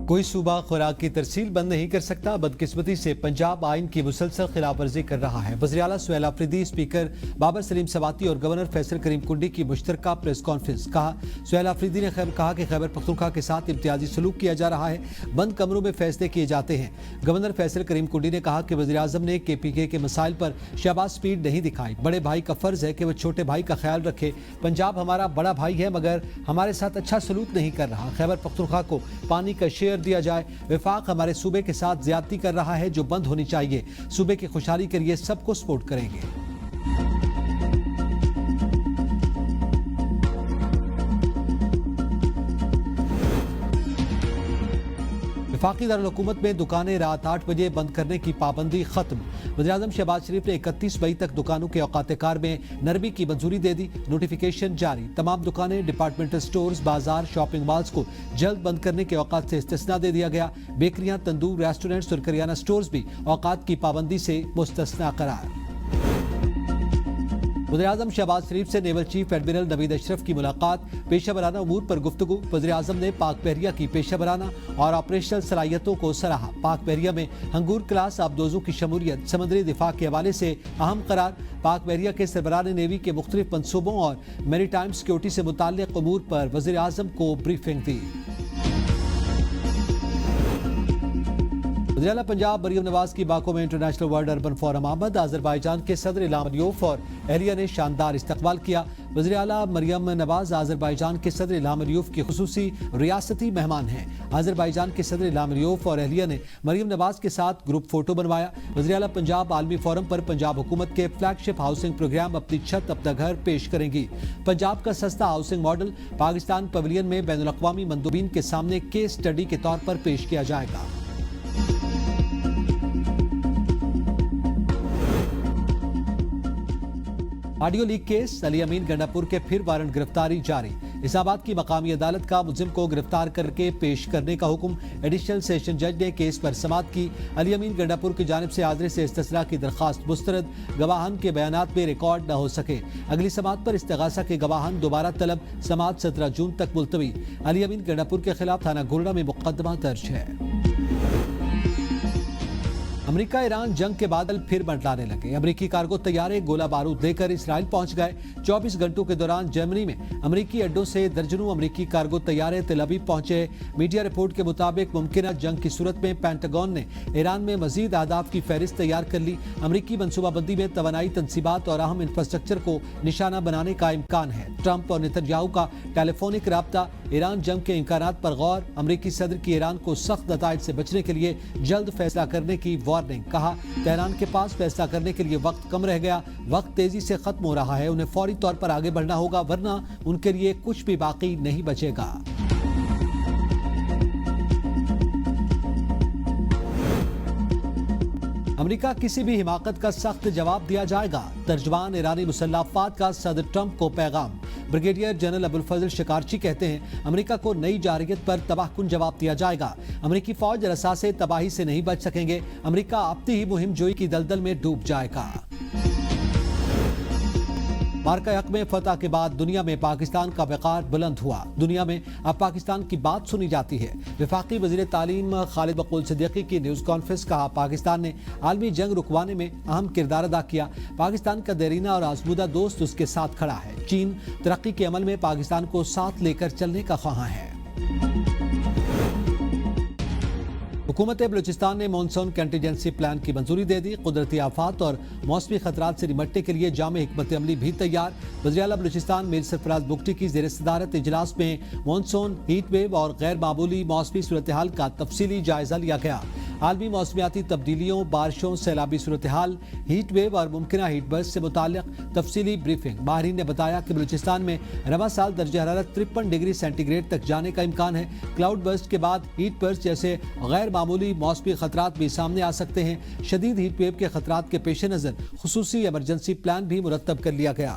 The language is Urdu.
کوئی صوبہ خوراک کی ترسیل بند نہیں کر سکتا. بدقسمتی سے پنجاب آئین کی مسلسل خلاف ورزی کر رہا ہے. وزیر اعلیٰ سہیل آفریدی، اسپیکر بابر سلیم سباتی اور گورنر فیصل کریم کنڈی کی مشترکہ پریس کانفرنس. سہیل آفریدی نے کہا کہ خیبر پختونخوا کے ساتھ امتیازی سلوک کیا جا رہا ہے. بند کمروں میں فیصلے کیے جاتے ہیں. گورنر فیصل کریم کنڈی نے کہا کہ وزیر اعظم نے KPK کے مسائل پر شہباز سپیڈ نہیں دکھائی. بڑے بھائی کا فرض ہے کہ وہ چھوٹے بھائی کا خیال رکھے. پنجاب ہمارا بڑا بھائی ہے مگر ہمارے ساتھ اچھا سلوک نہیں کر رہا. خیبر پختونخوا کو پانی کا شیئر دیا جائے. وفاق ہمارے صوبے کے ساتھ زیادتی کر رہا ہے جو بند ہونی چاہیے. صوبے کی خوشحالی کے لیے سب کو سپورٹ کریں گے. وفاقی دارالحکومت میں دکانیں رات 8 بجے بند کرنے کی پابندی ختم. وزیراعظم شہباز شریف نے 31 مئی تک دکانوں کے اوقات کار میں نرمی کی منظوری دے دی. نوٹیفیکیشن جاری. تمام دکانیں، ڈپارٹمنٹل سٹورز، بازار، شاپنگ مالز کو جلد بند کرنے کے اوقات سے استثناء دے دیا گیا. بیکریاں، تندور، ریسٹورنٹس اور کریانہ سٹورز بھی اوقات کی پابندی سے مستثنیٰ قرار. وزیراعظم شہباز شریف سے نیول چیف ایڈمرل نوید اشرف کی ملاقات. پیشہ ورانہ امور پر گفتگو. وزیراعظم نے پاک بحریہ کی پیشہ ورانہ اور آپریشنل صلاحیتوں کو سراہا. پاک بحریہ میں ہنگور کلاس آبدوزوں کی شمولیت سمندری دفاع کے حوالے سے اہم قرار. پاک بحریہ کے سربراہ نیوی کے مختلف منصوبوں اور میری ٹائم سیکیورٹی سے متعلق امور پر وزیراعظم کو بریفنگ دی. وزیر اعلیٰ پنجاب مریم نواز کی باکو میں انٹرنیشنل ورلڈ اربن فورم آمد. آذربائیجان کے صدر الہام علیوف اور اہلیہ نے شاندار استقبال کیا. وزیر اعلیٰ مریم نواز آذربائیجان کے صدر الہام علیوف کی خصوصی ریاستی مہمان ہیں. آذربائیجان کے صدر الہام علیوف اور اہلیہ نے مریم نواز کے ساتھ گروپ فوٹو بنوایا. وزیر اعلیٰ پنجاب عالمی فورم پر پنجاب حکومت کے فلیگ شپ ہاؤسنگ پروگرام اپنی چھت اپنا گھر پیش کریں گی. پنجاب کا سستا ہاؤسنگ ماڈل پاکستان پویلین میں بین الاقوامی مندوبین کے سامنے کیس اسٹڈی کے طور پر پیش کیا جائے گا. Audio leak case. Ali Amin Gandapur کے پھر وارنٹ گرفتاری جاری. اسلام آباد کی مقامی عدالت کا ملزم کو گرفتار کر کے پیش کرنے کا حکم. ایڈیشنل سیشن جج نے کیس پر سماعت کی. علی امین گنڈاپور کی جانب سے حاضری سے استثناء کی درخواست مسترد. گواہان کے بیانات میں ریکارڈ نہ ہو سکے. اگلی سماعت پر استغاثہ کے گواہان دوبارہ طلب. سماعت 17 جون تک ملتوی. علی امین گنڈاپور کے خلاف تھانہ گولڈا میں مقدمہ درج ہے. امریکہ ایران جنگ کے بادل پھر منڈلانے لگے. امریکی کارگو طیارے گولہ بارود لے کر اسرائیل پہنچ گئے. 24 گھنٹوں کے دوران جرمنی میں امریکی اڈوں سے درجنوں امریکی کارگو طیارے تل ابیب پہنچے. میڈیا رپورٹ کے مطابق ممکنہ جنگ کی صورت میں پینٹاگون نے ایران میں مزید اہداف کی فہرست تیار کر لی. امریکی منصوبہ بندی میں توانائی تنصیبات اور اہم انفراسٹرکچر کو نشانہ بنانے کا امکان ہے. ٹرمپ اور نیتنیاہو کا ٹیلی فونک رابطہ. ایران جنگ کے امکانات پر غور. امریکی صدر کی ایران کو سخت نتائج سے بچنے کے لیے جلد فیصلہ کرنے کی وارننگ. کہا تہران کے پاس فیصلہ کرنے کے لیے وقت کم رہ گیا. وقت تیزی سے ختم ہو رہا ہے. انہیں فوری طور پر آگے بڑھنا ہوگا ورنہ ان کے لیے کچھ بھی باقی نہیں بچے گا. امریکہ کسی بھی حماقت کا سخت جواب دیا جائے گا. ترجمان ایرانی مسلح افواج کا صدر ٹرمپ کو پیغام. بریگیڈیئر جنرل ابوالفضل شکارچی کہتے ہیں امریکہ کو نئی جارحیت پر تباہ کن جواب دیا جائے گا. امریکی فوج رسا سے تباہی سے نہیں بچ سکیں گے. امریکہ اپنی ہی مہم جوئی کی دلدل میں ڈوب جائے گا. مارکہ حق میں فتح کے بعد دنیا میں پاکستان کا وقار بلند ہوا. دنیا میں اب پاکستان کی بات سنی جاتی ہے. وفاقی وزیر تعلیم خالد بقول صدیقی کی نیوز کانفرنس. کہا پاکستان نے عالمی جنگ رکوانے میں اہم کردار ادا کیا. پاکستان کا دیرینہ اور آزمودہ دوست اس کے ساتھ کھڑا ہے. چین ترقی کے عمل میں پاکستان کو ساتھ لے کر چلنے کا خواہاں ہے. حکومت بلوچستان نے مونسون کنٹینجنسی پلان کی منظوری دے دی. قدرتی آفات اور موسمی خطرات سے نمٹنے کے لیے جامع حکمت عملی بھی تیار. وزیر اعلیٰ بلوچستان میر سرفراز بگٹی کی زیر صدارت اجلاس میں مونسون، ہیٹ ویو اور غیر معمولی موسمی صورتحال کا تفصیلی جائزہ لیا گیا. عالمی موسمیاتی تبدیلیوں، بارشوں، سیلابی صورتحال، ہیٹ ویو اور ممکنہ ہیٹ برسٹ سے متعلق تفصیلی بریفنگ. ماہرین نے بتایا کہ بلوچستان میں رواں سال درجہ حرارت 53 ڈگری سینٹی گریڈ تک جانے کا امکان ہے. کلاؤڈ برسٹ کے بعد ہیٹ برسٹ جیسے غیر معمولی موسمی خطرات بھی سامنے آ سکتے ہیں. شدید ہیٹ ویو کے خطرات کے پیش نظر خصوصی ایمرجنسی پلان بھی مرتب کر لیا گیا.